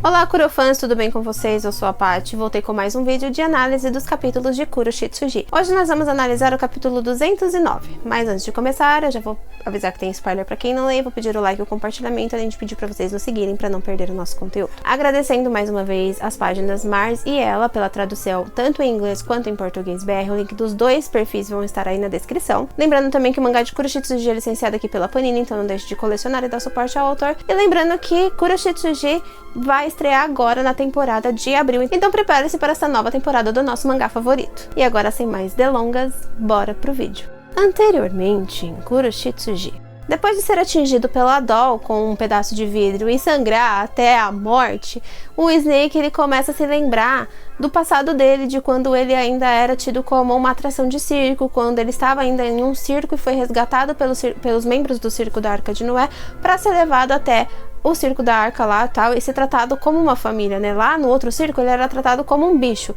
Olá, Kurofãs, tudo bem com vocês? Eu sou a Paty, voltei com mais um vídeo de análise dos capítulos de Kuroshitsuji. Hoje nós vamos analisar o capítulo 209, mas antes de começar, eu já vou avisar que tem spoiler pra quem não lê, vou pedir o like e o compartilhamento, além de pedir pra vocês nos seguirem pra não perder o nosso conteúdo. Agradecendo mais uma vez as páginas Mars e Ela pela tradução, tanto em inglês quanto em português BR, o link dos dois perfis vão estar aí na descrição. Lembrando também que o mangá de Kuroshitsuji é licenciado aqui pela Panini, então não deixe de colecionar e dar suporte ao autor. E lembrando que Kuroshitsuji vai estrear agora na temporada de abril, então prepare-se para essa nova temporada do nosso mangá favorito. E agora, sem mais delongas, bora pro vídeo. Anteriormente em Kuroshitsuji, depois de ser atingido pela doll com um pedaço de vidro e sangrar até a morte, o Snake ele começa a se lembrar do passado dele, de quando ele ainda era tido como uma atração de circo, quando ele estava ainda em um circo e foi resgatado pelos membros do circo da Arca de Noé para ser levado até o circo da Arca lá tal, e ser tratado como uma família, né? Lá no outro circo ele era tratado como um bicho.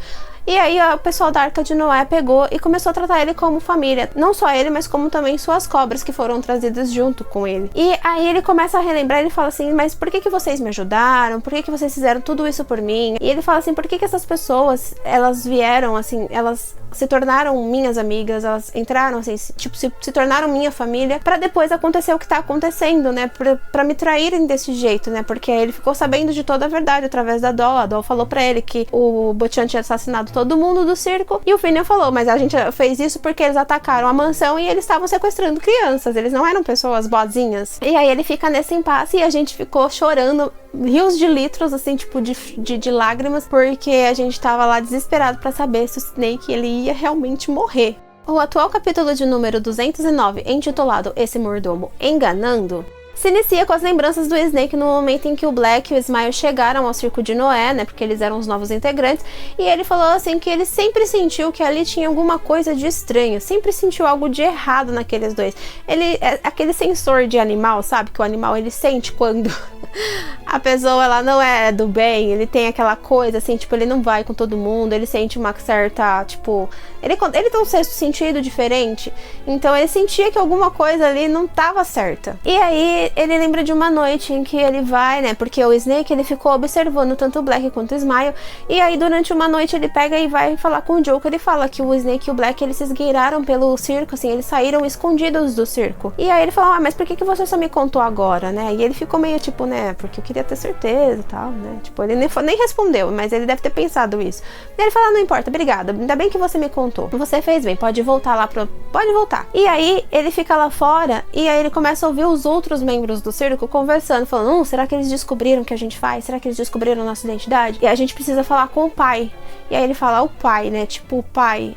E aí o pessoal da Arca de Noé pegou e começou a tratar ele como família. Não só ele, mas como também suas cobras que foram trazidas junto com ele. E aí ele começa a relembrar, ele fala assim, mas por que vocês me ajudaram? Por que vocês fizeram tudo isso por mim? E ele fala assim, por que essas pessoas, elas vieram assim, elas se tornaram minhas amigas, elas entraram assim, tipo, se tornaram minha família, pra depois acontecer o que tá acontecendo, né? Pra me traírem desse jeito, né? Porque ele ficou sabendo de toda a verdade através da doll. A doll falou pra ele que o Bochan tinha assassinado todo mundo do circo, e o Finian falou, mas a gente fez isso porque eles atacaram a mansão e eles estavam sequestrando crianças, eles não eram pessoas boazinhas. E aí ele fica nesse impasse e a gente ficou chorando rios de litros, assim, tipo, de lágrimas, porque a gente tava lá desesperado pra saber se o Snake, ele ia realmente morrer. O atual capítulo de número 209, intitulado Esse Mordomo Enganando, se inicia com as lembranças do Snake no momento em que o Black e o Smile chegaram ao circo de Noé, né, porque eles eram os novos integrantes, e ele falou assim que ele sempre sentiu que ali tinha alguma coisa de estranho, sempre sentiu algo de errado naqueles dois. Ele é aquele sensor de animal, sabe, que o animal ele sente quando a pessoa ela não é do bem, ele tem aquela coisa assim, tipo, ele não vai com todo mundo, ele sente uma certa, tipo, ele tem um sexto sentido diferente, então ele sentia que alguma coisa ali não tava certa. E aí ele lembra de uma noite em que ele vai, né, porque o Snake ele ficou observando tanto o Black quanto o Smile, e aí durante uma noite ele pega e vai falar com o Joker, ele fala que o Snake e o Black eles se esgueiraram pelo circo, assim, eles saíram escondidos do circo. E aí ele fala, mas por que você só me contou agora, né? E ele ficou meio tipo, né, porque eu queria ter certeza e tal, né, tipo, ele nem respondeu, mas ele deve ter pensado isso. E ele fala, não importa, obrigada, ainda bem que você me contou, você fez bem, pode voltar lá pode voltar. E aí ele fica lá fora, e aí ele começa a ouvir os outros membros do circo conversando, falando, será que eles descobriram o que a gente faz? Será que eles descobriram a nossa identidade? E a gente precisa falar com o pai. E aí ele fala, o pai, né, tipo, o pai,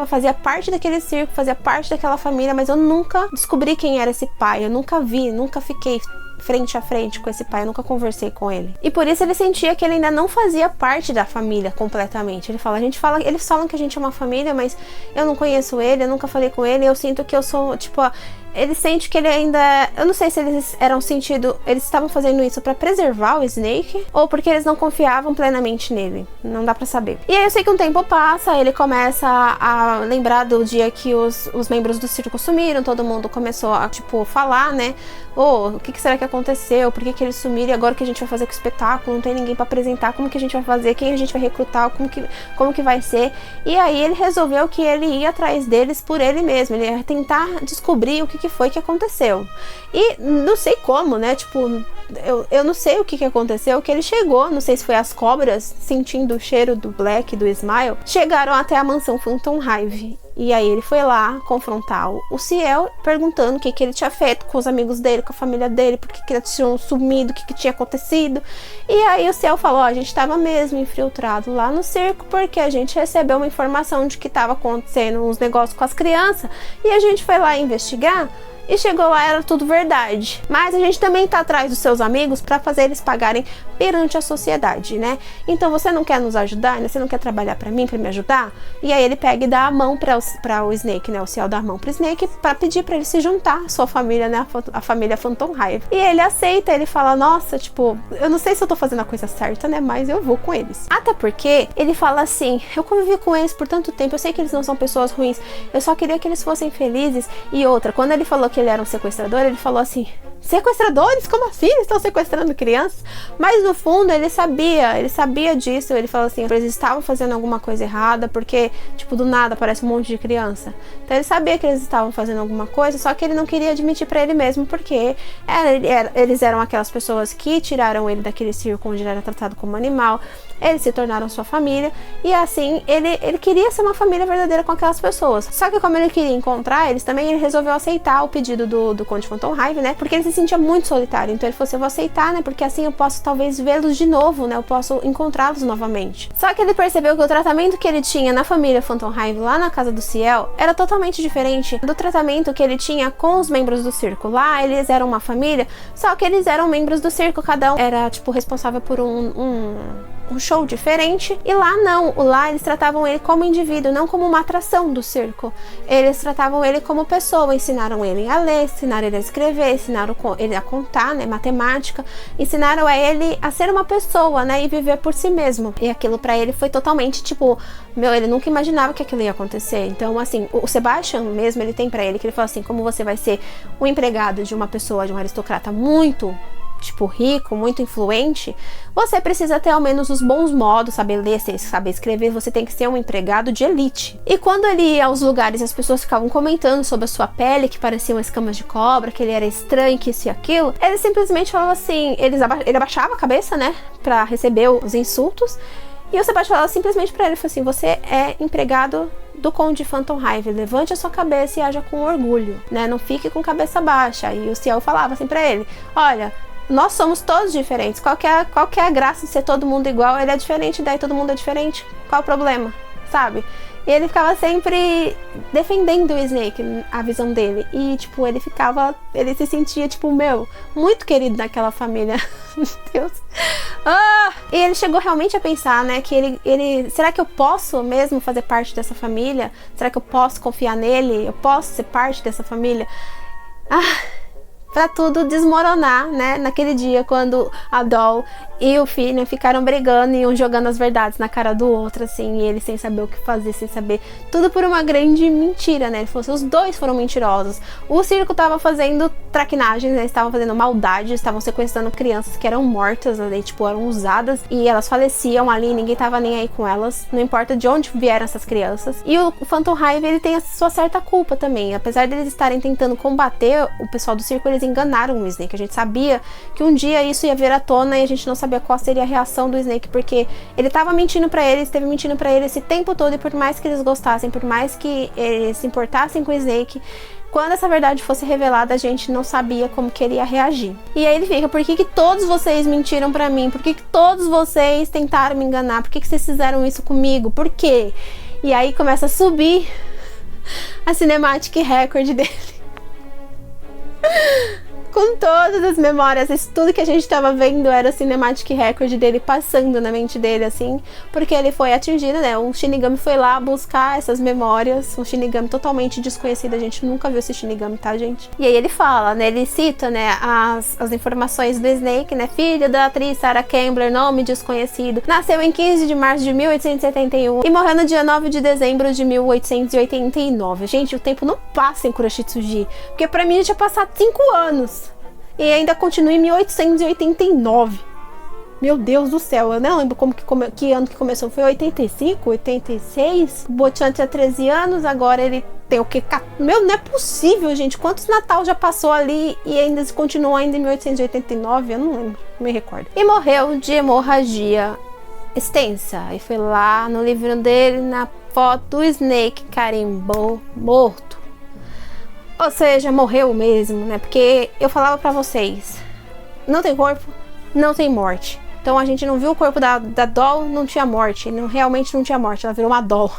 fazia parte daquele circo, fazia parte daquela família, mas eu nunca descobri quem era esse pai, eu nunca vi, nunca fiquei frente a frente com esse pai, eu nunca conversei com ele. E por isso ele sentia que ele ainda não fazia parte da família completamente. Ele fala, eles falam que a gente é uma família, mas eu não conheço ele, eu nunca falei com ele, eu sinto que eu sou, tipo, ele sente que ele ainda, eu não sei se eles eles estavam fazendo isso pra preservar o Snake ou porque eles não confiavam plenamente nele, não dá pra saber. E aí eu sei que um tempo passa, ele começa a lembrar do dia que os membros do circo sumiram, todo mundo começou a, tipo, falar, né, o que será que aconteceu, por que eles sumiram, e agora o que a gente vai fazer com o espetáculo, não tem ninguém pra apresentar, como que a gente vai fazer, quem a gente vai recrutar, como que vai ser. E aí ele resolveu que ele ia atrás deles por ele mesmo, ele ia tentar descobrir o que foi que aconteceu. E não sei como, né, tipo, eu não sei o que aconteceu, que ele chegou, não sei se foi as cobras, sentindo o cheiro do Black e do Smile, chegaram até a mansão Phantom Hive. E aí ele foi lá confrontar o Ciel, perguntando o que ele tinha feito com os amigos dele, com a família dele, por que eles tinham sumido, o que tinha acontecido. E aí o Ciel falou, a gente estava mesmo infiltrado lá no circo, porque a gente recebeu uma informação de que estava acontecendo uns negócios com as crianças, e a gente foi lá investigar, e chegou lá, era tudo verdade. Mas a gente também tá atrás dos seus amigos para fazer eles pagarem perante a sociedade, né? Então você não quer nos ajudar, né? Você não quer trabalhar para mim, para me ajudar? E aí ele pega e dá a mão para o Snake, né? O Ciel dá a mão pro Snake para pedir para ele se juntar à sua família, né? A família Phantom Hive. E ele aceita, ele fala, nossa, tipo, eu não sei se eu tô fazendo a coisa certa, né? Mas eu vou com eles. Até porque ele fala assim, eu convivi com eles por tanto tempo, eu sei que eles não são pessoas ruins, eu só queria que eles fossem felizes. E outra, quando ele falou que ele era um sequestrador, ele falou assim, sequestradores? Como assim? Eles estão sequestrando crianças? Mas no fundo ele sabia disso. Ele falou assim, eles estavam fazendo alguma coisa errada, porque, tipo, do nada aparece um monte de criança. Então ele sabia que eles estavam fazendo alguma coisa, só que ele não queria admitir pra ele mesmo, porque eles eram aquelas pessoas que tiraram ele daquele circo onde ele era tratado como animal. Eles se tornaram sua família, e assim, ele queria ser uma família verdadeira com aquelas pessoas. Só que como ele queria encontrar eles também, ele resolveu aceitar o pedido do Conde Phantom Hive, né? Porque ele se sentia muito solitário. Então ele falou assim, eu vou aceitar, né? Porque assim eu posso talvez vê-los de novo, né? Eu posso encontrá-los novamente. Só que ele percebeu que o tratamento que ele tinha na família Phantom Hive, lá na casa do Ciel, era totalmente diferente do tratamento que ele tinha com os membros do circo. Lá eles eram uma família, só que eles eram membros do circo, cada um era, tipo, responsável por um show diferente, e lá não, lá eles tratavam ele como indivíduo, não como uma atração do circo. Eles tratavam ele como pessoa, ensinaram ele a ler, ensinaram ele a escrever, ensinaram ele a contar, né, matemática, ensinaram a ele a ser uma pessoa, né, e viver por si mesmo. E aquilo pra ele foi totalmente, tipo, ele nunca imaginava que aquilo ia acontecer. Então, assim, o Sebastian mesmo, ele tem pra ele, que ele falou assim, como você vai ser o empregado de uma pessoa, de um aristocrata muito, tipo, rico, muito influente, você precisa ter ao menos os bons modos, saber ler, saber escrever, você tem que ser um empregado de elite. E quando ele ia aos lugares, as pessoas ficavam comentando sobre a sua pele, que pareciam escamas de cobra, que ele era estranho, que isso e aquilo, ele simplesmente falava assim, ele abaixava a cabeça, né, pra receber os insultos, e o Sebastião falava simplesmente pra ele, falou assim, você é empregado do Conde Phantom Hive, levante a sua cabeça e haja com orgulho, né, não fique com cabeça baixa. E o Ciel falava assim pra ele, olha, nós somos todos diferentes. Qual que é a graça de ser todo mundo igual? Ele é diferente, daí todo mundo é diferente. Qual o problema? Sabe? E ele ficava sempre defendendo o Snake, a visão dele. E, tipo, ele se sentia, tipo, muito querido naquela família. Meu Deus. E ele chegou realmente a pensar, né, que será que eu posso mesmo fazer parte dessa família? Será que eu posso confiar nele? Eu posso ser parte dessa família? Pra tudo desmoronar, né, naquele dia quando a Doll e o Finn ficaram brigando e iam jogando as verdades na cara do outro, assim, e ele sem saber o que fazer, sem saber, tudo por uma grande mentira, né, ele falou assim, os dois foram mentirosos. O circo tava fazendo traquinagens, né, estavam fazendo maldade, estavam sequestrando crianças que eram mortas, né, tipo, eram usadas, e elas faleciam ali, ninguém tava nem aí com elas, não importa de onde vieram essas crianças. E o Phantom Hive, ele tem a sua certa culpa também, apesar deles estarem tentando combater o pessoal do circo, eles enganaram o Snake. A gente sabia que um dia isso ia vir à tona e a gente não sabia qual seria a reação do Snake, porque ele tava mentindo pra eles, esteve mentindo pra eles esse tempo todo, e por mais que eles gostassem, por mais que eles se importassem com o Snake, quando essa verdade fosse revelada, a gente não sabia como que ele ia reagir. E aí ele fica, por que todos vocês mentiram pra mim? Por que todos vocês tentaram me enganar? Por que vocês fizeram isso comigo? Por quê? E aí começa a subir a Cinematic Record dele. Com todas as memórias, isso tudo que a gente tava vendo era o Cinematic Record dele passando na mente dele, assim, porque ele foi atingido, né, um Shinigami foi lá buscar essas memórias, um Shinigami totalmente desconhecido, a gente nunca viu esse Shinigami, tá, gente? E aí ele fala, né, ele cita, né, as informações do Snake, né, filho da atriz Sarah Kembler, nome desconhecido, nasceu em 15 de março de 1871 e morreu no dia 9 de dezembro de 1889. Gente, o tempo não passa em Kuroshitsuji, porque pra mim já tinha passado 5 anos. E ainda continua em 1889. Meu Deus do céu, eu não lembro que ano que começou. Foi 85, 86? O Bochan tinha 13 anos, agora ele tem o quê? Meu, não é possível, gente. Quantos Natal já passou ali e ainda continua ainda em 1889? Eu não lembro, não me recordo. E morreu de hemorragia extensa. E foi lá no livro dele, na foto, o Snake carimbou morto. Ou seja, morreu mesmo, né? Porque eu falava pra vocês, não tem corpo, não tem morte. Então a gente não viu o corpo da Doll, não tinha morte. Realmente não tinha morte, ela virou uma Doll.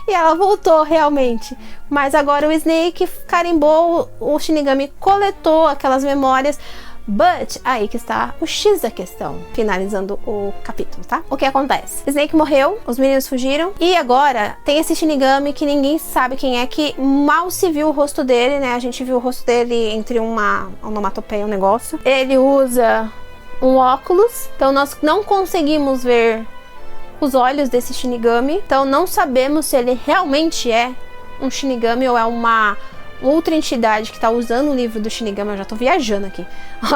E ela voltou realmente. Mas agora o Snake carimbou, o Shinigami coletou aquelas memórias. But, aí que está o X da questão, finalizando o capítulo, tá? O que acontece? Snake morreu, os meninos fugiram, e agora tem esse Shinigami que ninguém sabe quem é, que mal se viu o rosto dele, né? A gente viu o rosto dele entre uma onomatopeia, um negócio. Ele usa um óculos, então nós não conseguimos ver os olhos desse Shinigami, então não sabemos se ele realmente é um Shinigami ou é outra entidade que tá usando o livro do Shinigami, eu já tô viajando aqui,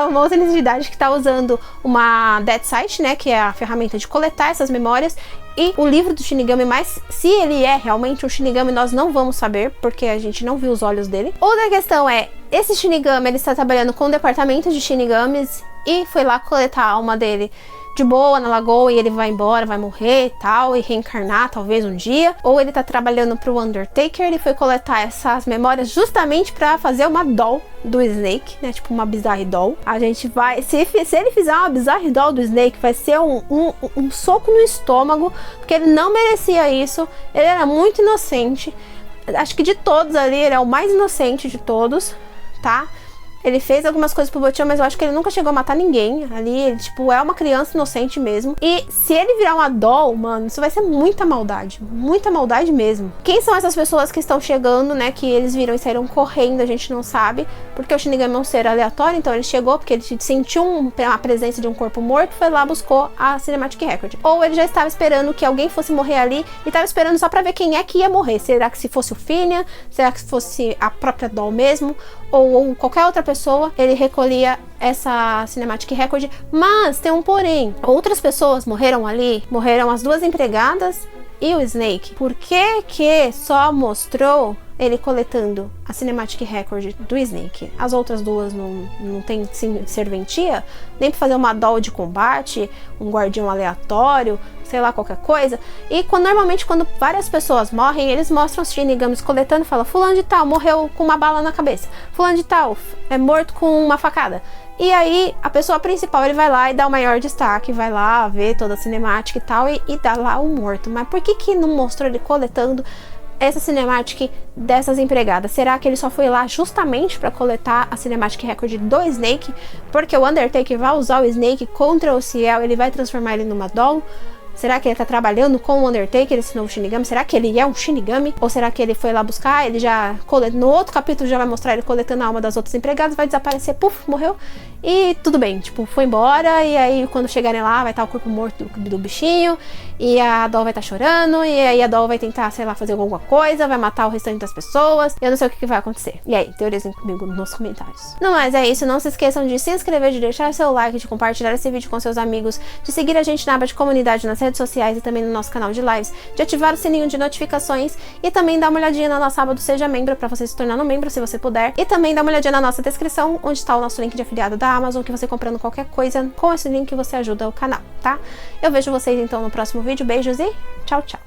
uma outra entidade que tá usando uma Dead Sight, né, que é a ferramenta de coletar essas memórias, e o livro do Shinigami, mas se ele é realmente um Shinigami, nós não vamos saber, porque a gente não viu os olhos dele. Outra questão é, esse Shinigami, ele está trabalhando com o departamento de Shinigamis, e foi lá coletar a alma dele de boa na lagoa e ele vai embora, vai morrer e tal, e reencarnar talvez um dia. Ou ele tá trabalhando pro Undertaker, ele foi coletar essas memórias justamente pra fazer uma doll do Snake, né, tipo uma Bizarre Doll. A gente vai, se ele fizer uma Bizarre Doll do Snake, vai ser um soco no estômago, porque ele não merecia isso, ele era muito inocente. Acho que de todos ali, ele é o mais inocente de todos, tá? Ele fez algumas coisas pro Botian, mas eu acho que ele nunca chegou a matar ninguém. Ali, ele, tipo, é uma criança inocente mesmo. E se ele virar uma doll, mano, isso vai ser muita maldade mesmo. Quem são essas pessoas que estão chegando, né, que eles viram e saíram correndo, a gente não sabe. Porque o Shinigami é um ser aleatório, então ele chegou porque ele sentiu a presença de um corpo morto, foi lá, buscou a Cinematic Record. Ou ele já estava esperando que alguém fosse morrer ali e estava esperando só pra ver quem é que ia morrer. Será que se fosse o Finian? Será que fosse a própria doll mesmo? Ou qualquer outra pessoa, ele recolhia essa Cinematic Record. Mas tem um porém, outras pessoas morreram ali, morreram as duas empregadas e o Snake. Por que só mostrou ele coletando a Cinematic Record do Snake? As outras duas não tem serventia, nem pra fazer uma doll de combate, um guardião aleatório, sei lá, qualquer coisa. E normalmente quando várias pessoas morrem, eles mostram os Shinigamis coletando e falam: fulano de tal morreu com uma bala na cabeça, fulano de tal é morto com uma facada. E aí a pessoa principal, ele vai lá e dá o maior destaque, vai lá ver toda a cinemática e tal, e dá lá o morto. Mas por que não mostrou ele coletando essa cinematic dessas empregadas? Será que ele só foi lá justamente para coletar a Cinematic Record do Snake? Porque o Undertaker vai usar o Snake contra o Ciel, ele vai transformar ele numa doll? Será que ele tá trabalhando com o Undertaker, esse novo Shinigami? Será que ele é um Shinigami? Ou será que ele foi lá buscar, ele já no outro capítulo já vai mostrar ele coletando a alma das outras empregadas, vai desaparecer, puf, morreu, e tudo bem, tipo, foi embora, e aí quando chegarem lá vai estar o corpo morto do bichinho, e a doll vai estar chorando, e aí a doll vai tentar, sei lá, fazer alguma coisa, vai matar o restante das pessoas, eu não sei o que vai acontecer. E aí, teorizem comigo nos comentários. No mais, é isso, não se esqueçam de se inscrever, de deixar seu like, de compartilhar esse vídeo com seus amigos, de seguir a gente na aba de comunidade nas redes sociais e também no nosso canal de lives, de ativar o sininho de notificações e também dar uma olhadinha na nossa aba do Seja Membro para você se tornar um membro se você puder, e também dar uma olhadinha na nossa descrição onde está o nosso link de afiliado da Amazon, que você comprando qualquer coisa com esse link você ajuda o canal, tá? Eu vejo vocês então no próximo vídeo, beijos e tchau, tchau!